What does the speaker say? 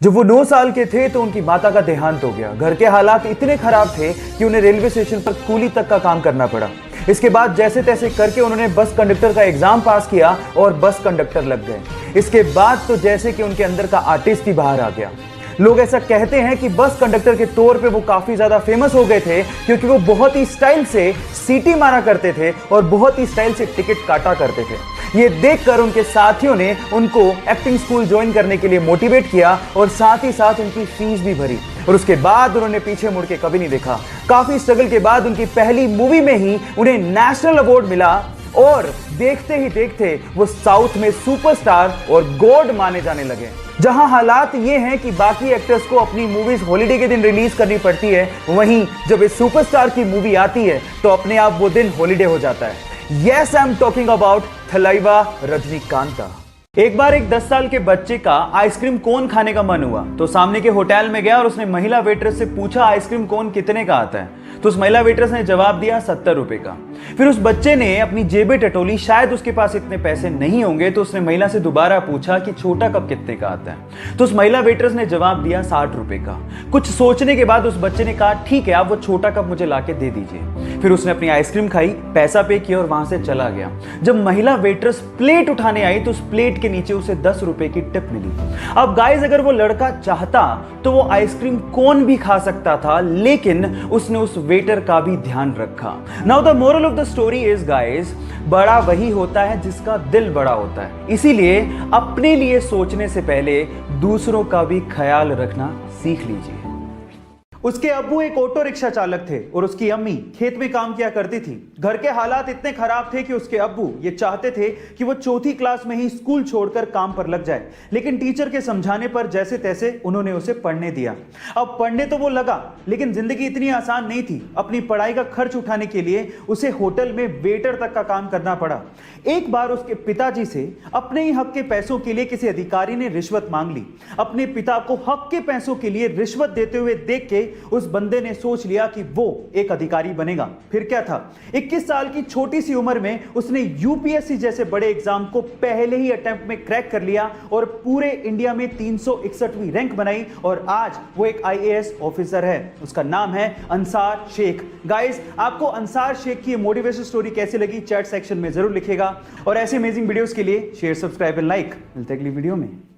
जब वो 9 साल के थे तो उनकी माता का देहांत हो गया। घर के हालात इतने खराब थे कि उन्हें रेलवे स्टेशन पर कूली तक का काम करना पड़ा। इसके बाद जैसे तैसे करके उन्होंने बस कंडक्टर का एग्जाम पास किया और बस कंडक्टर लग गए। इसके बाद तो जैसे कि उनके अंदर का आर्टिस्ट ही बाहर आ गया। लोग ऐसा कहते हैं कि बस कंडक्टर के तौर पे वो काफी ज्यादा फेमस हो गए थे क्योंकि वो बहुत ही स्टाइल से सीटी मारा करते थे और बहुत ही स्टाइल से टिकट काटा करते थे। ये देखकर उनके साथियों ने उनको एक्टिंग स्कूल ज्वाइन करने के लिए मोटिवेट किया और साथ ही साथ उनकी फीस भी भरी और उसके बाद उन्होंने पीछे मुड़ के कभी नहीं देखा। काफी स्ट्रगल के बाद उनकी पहली मूवी में ही उन्हें नेशनल अवार्ड मिला और देखते ही देखते वो साउथ में सुपरस्टार और गॉड माने जाने लगे। जहां हालात ये हैं कि बाकी एक्टर्स को अपनी मूवीज हॉलिडे के दिन रिलीज करनी पड़ती है, वहीं जब इस सुपरस्टार की मूवी आती है तो अपने आप वो दिन हॉलिडे हो जाता है। Yes, I am talking about Thalaiva Rajinikanth. एक बार एक 10 साल के बच्चे का आइसक्रीम कोन खाने का मन हुआ तो सामने के होटल में गया और उसने महिला वेट्रेस से पूछा आइसक्रीम कोन कितने का आता है। तो उस महिला वेट्रेस ने जवाब दिया 70 रुपए का। फिर उस बच्चे ने अपनी जेबें टटोली, शायद उसके पास इतने पैसे नहीं होंगे, तो उसने महिला से दोबारा पूछा कि छोटा कप कितने का आता है। तो उस महिला वेट्रेस ने जवाब दिया 60 रुपए का। कुछ सोचने के बाद उस बच्चे ने कहा ठीक है, आप वो छोटा कप मुझे लाके दे दीजिए। फिर उसने अपनी आइसक्रीम खाई, पैसा पे किया और वहां से चला गया। जब महिला वेट्रेस प्लेट उठाने आई तो उस प्लेट के नीचे उसे 10 रुपए की टिप मिली। अब गाइस, अगर वो लड़का चाहता तो वो आइसक्रीम कोन भी खा सकता था, लेकिन उसने उस वेटर का भी ध्यान रखा। Now the moral of the story is guys, बड़ा वही होता है जिसका दिल बड़ा होता है। इसीलिए अपने लिए सोचने से पहले दूसरों का भी ख्याल रखना सीख लीजिए। उसके अब्बू एक ऑटो रिक्शा चालक थे और उसकी अम्मी खेत में काम किया करती थी। घर के हालात इतने खराब थे कि उसके अब्बू ये चाहते थे कि वो चौथी क्लास में ही स्कूल छोड़कर काम पर लग जाए, लेकिन टीचर के समझाने पर जैसे तैसे उन्होंने उसे पढ़ने दिया। अब पढ़ने तो वो लगा, लेकिन जिंदगी इतनी आसान नहीं थी। अपनी पढ़ाई का खर्च उठाने के लिए उसे होटल में वेटर तक का काम करना पड़ा। एक बार उसके पिताजी से अपने ही हक के पैसों के लिए किसी अधिकारी ने रिश्वत मांग ली। अपने पिता को हक के पैसों के लिए रिश्वत देते हुए देख के उस बंदे ने सोच लिया कि वो एक अधिकारी बनेगा। फिर क्या था, 21 साल की छोटी सी उम्र में उसने यूपीएससी जैसे बड़े एग्जाम को पहले ही अटेम्प्ट में क्रैक कर लिया और पूरे इंडिया में 361वीं रैंक बनाई और आज वो एक आईएएस ऑफिसर है। उसका नाम है अंसार शेख। गाइस, आपको अंसार शेख की मोटिवेशन स्टोरी कैसी लगी चैट सेक्शन में जरूर लिखेगा और ऐसे अमेजिंग वीडियोस के लिए शेयर, सब्सक्राइब एंड लाइक। मिलते हैं अगली वीडियो में।